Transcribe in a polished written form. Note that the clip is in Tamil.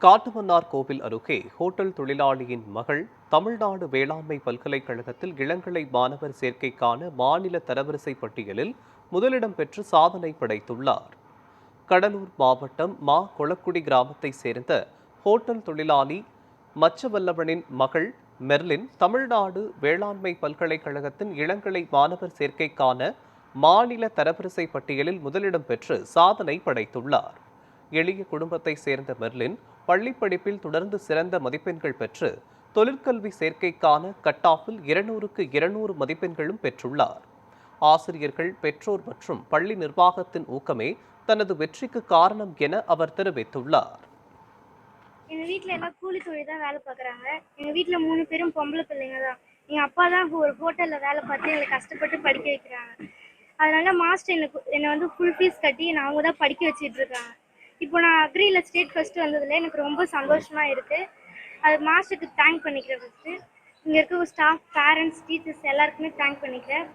காட்டுமன்னார் கோவில் அருகே ஹோட்டல் தொழிலாளியின் மகள் தமிழ்நாடு வேளாண்மை பல்கலைக்கழகத்தில் இளங்கலை மாணவர் சேர்க்கைக்கான மாநில தரவரிசை பட்டியலில் முதலிடம் பெற்று சாதனை படைத்துள்ளார். கடலூர் மாவட்டம் மா கொளக்குடி கிராமத்தைச் சேர்ந்த ஹோட்டல் தொழிலாளி மச்சவல்லவனின் மகள் மெர்லின் தமிழ்நாடு வேளாண்மை பல்கலைக்கழகத்தின் இளங்கலை மாணவர் சேர்க்கைக்கான மாநில தரவரிசை பட்டியலில் முதலிடம் பெற்று சாதனை படைத்துள்ளார். எளிய குடும்பத்தை சேர்ந்த மெர்லின் பள்ளிப்படிப்பில் தொடர்ந்து சிறந்த மதிப்பெண்கள் பெற்று தொழிற்கல்வி சேர்க்கைக்கான கட் ஆஃபில் 200க்கு 200 மதிப்பெண்களும் பெற்றுள்ளார். ஆசிரியர்கள், பெற்றோர் மற்றும் பள்ளி நிர்வாகத்தின் ஊக்கமே தனது வெற்றிக்கு காரணம் என அவர் தெரிவித்துள்ளார். எங்கள் வீட்டில் எல்லாம் கூலி தொழில் தான் வேலை பார்க்குறாங்க. எங்கள் வீட்டில் 3 பேரும் பொம்பளை பிள்ளைங்க தான். எங்கள் அப்பா தான் ஒரு ஹோட்டலில் வேலை பார்த்து எங்களை கஷ்டப்பட்டு படிக்க வைக்கிறாங்க. அதனால மாஸ்டர் என்னை வந்து ஃபுல் ஃபீஸ் கட்டி அவங்க தான் படிக்க வச்சுட்டு இருக்காங்க. இப்போ நான் அக்ரியில் ஸ்டேட் ஃபஸ்ட்டு வந்ததில் எனக்கு ரொம்ப சந்தோஷமாக இருக்குது. அது மாஸ்டருக்கு தேங்க் பண்ணிக்கிறேன். ஃபஸ்ட்டு இங்கே இருக்க ஸ்டாஃப், பேரண்ட்ஸ், டீச்சர்ஸ் எல்லாருக்குமே தேங்க் பண்ணிக்கிறேன்.